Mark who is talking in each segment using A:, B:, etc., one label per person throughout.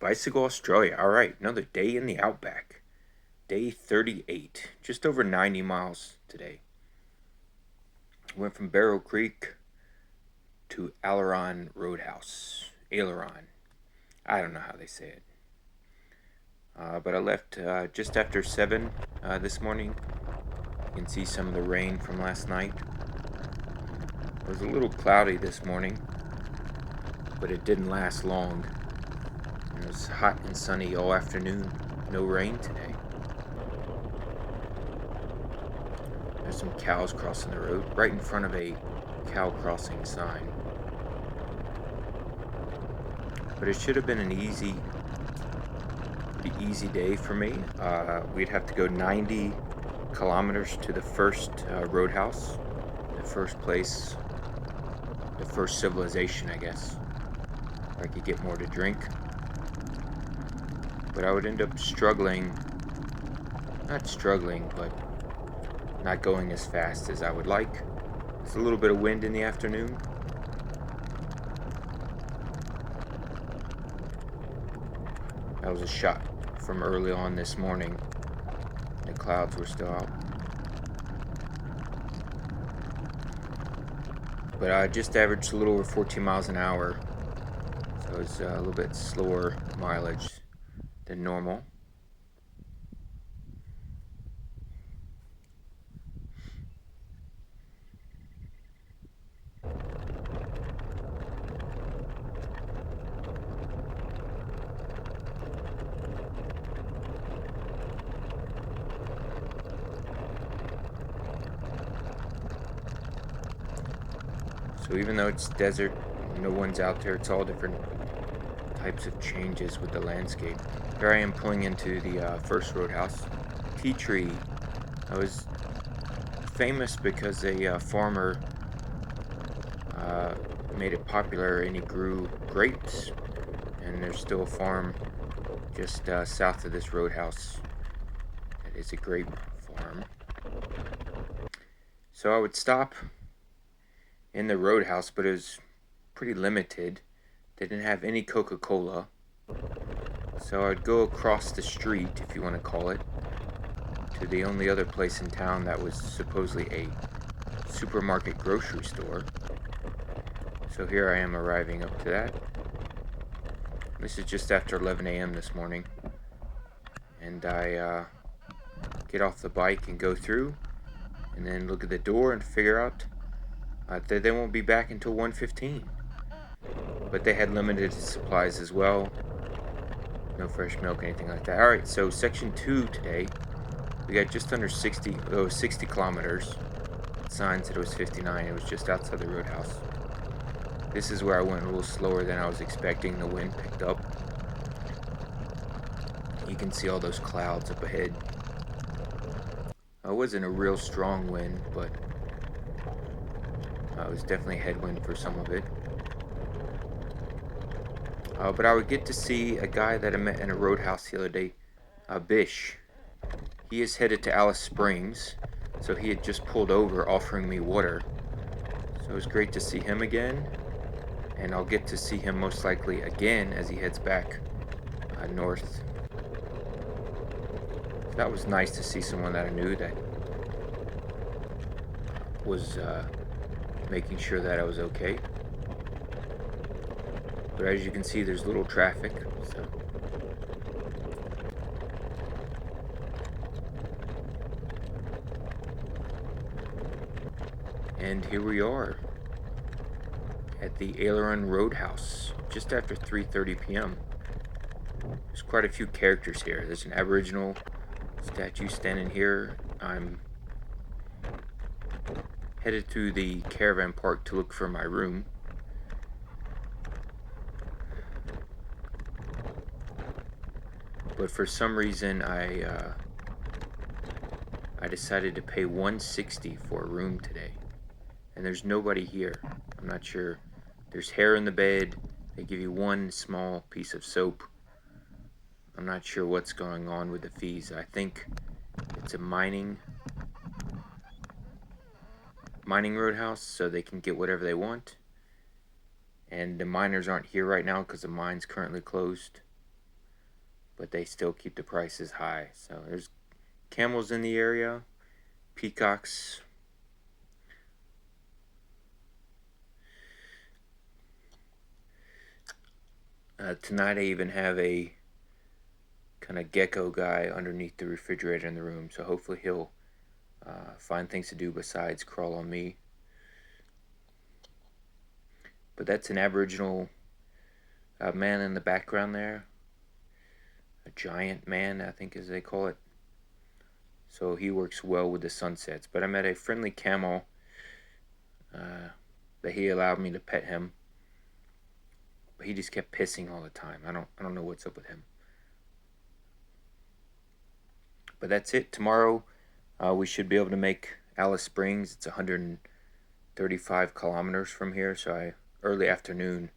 A: Bicycle Australia. All right, another day in the Outback. Day 38, just over 90 miles today. Went from Barrow Creek to Aileron Roadhouse. Aileron. I don't know how they say it. But I left just after 7 this morning. You can see some of the rain from last night. It was a little cloudy this morning, but it didn't last long. It was hot and sunny all afternoon. No rain today. There's some cows crossing the road right in front of a cow crossing sign. But it should have been an pretty easy day for me. We'd have to go 90 kilometers to the first roadhouse, the first place, the first civilization, I guess, where I could get more to drink. But I would end up not struggling, but not going as fast as I would like. There's a little bit of wind in the afternoon. That was a shot from early on this morning. The clouds were still out. But I just averaged a little over 14 miles an hour. So it's a little bit slower mileage than normal. So even though it's desert, no one's out there, it's all different types of changes with the landscape. Here I am pulling into the first roadhouse. Tea tree. I was famous because a farmer made it popular and he grew grapes. And there's still a farm just south of this roadhouse that is a grape farm. So I would stop in the roadhouse, but it was pretty limited. They didn't have any Coca-Cola. So I'd go across the street, if you want to call it, to the only other place in town that was supposedly a supermarket grocery store. So here I am arriving up to that. This is just after 11 a.m. this morning. And I get off the bike and go through, and then look at the door and figure out that they won't be back until 1:15. But they had limited supplies as well. No fresh milk, anything like that. Alright, so section 2 today. We got just under 60 kilometers. Sign said it was 59. It was just outside the roadhouse. This is where I went a little slower than I was expecting. The wind picked up. You can see all those clouds up ahead. It wasn't a real strong wind, but it was definitely a headwind for some of it. But I would get to see a guy that I met in a roadhouse the other day, Bish. He is headed to Alice Springs, so he had just pulled over offering me water. So it was great to see him again, and I'll get to see him most likely again as he heads back north. So that was nice to see someone that I knew that was making sure that I was okay. But as you can see, there's little traffic, so. And here we are at the Aileron Roadhouse, just after 3:30 p.m. There's quite a few characters here. There's an Aboriginal statue standing here. I'm headed to the caravan park to look for my room. But for some reason, I decided to pay $160 for a room today, and there's nobody here. I'm not sure. There's hair in the bed. They give you one small piece of soap. I'm not sure what's going on with the fees. I think it's a mining roadhouse, so they can get whatever they want. And the miners aren't here right now because the mine's currently closed. but they still keep the prices high. So there's camels in the area, peacocks. Tonight I even have a kind of gecko guy underneath the refrigerator in the room, so hopefully he'll find things to do besides crawl on me. But that's an Aboriginal man in the background there, a giant man, I think as they call it. So he works well with the sunsets. But I met a friendly camel that he allowed me to pet him. But he just kept pissing all the time. I don't know what's up with him. But that's it. Tomorrow we should be able to make Alice Springs. It's 135 kilometers from here, so early afternoon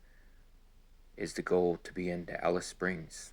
A: is the goal to be into Alice Springs.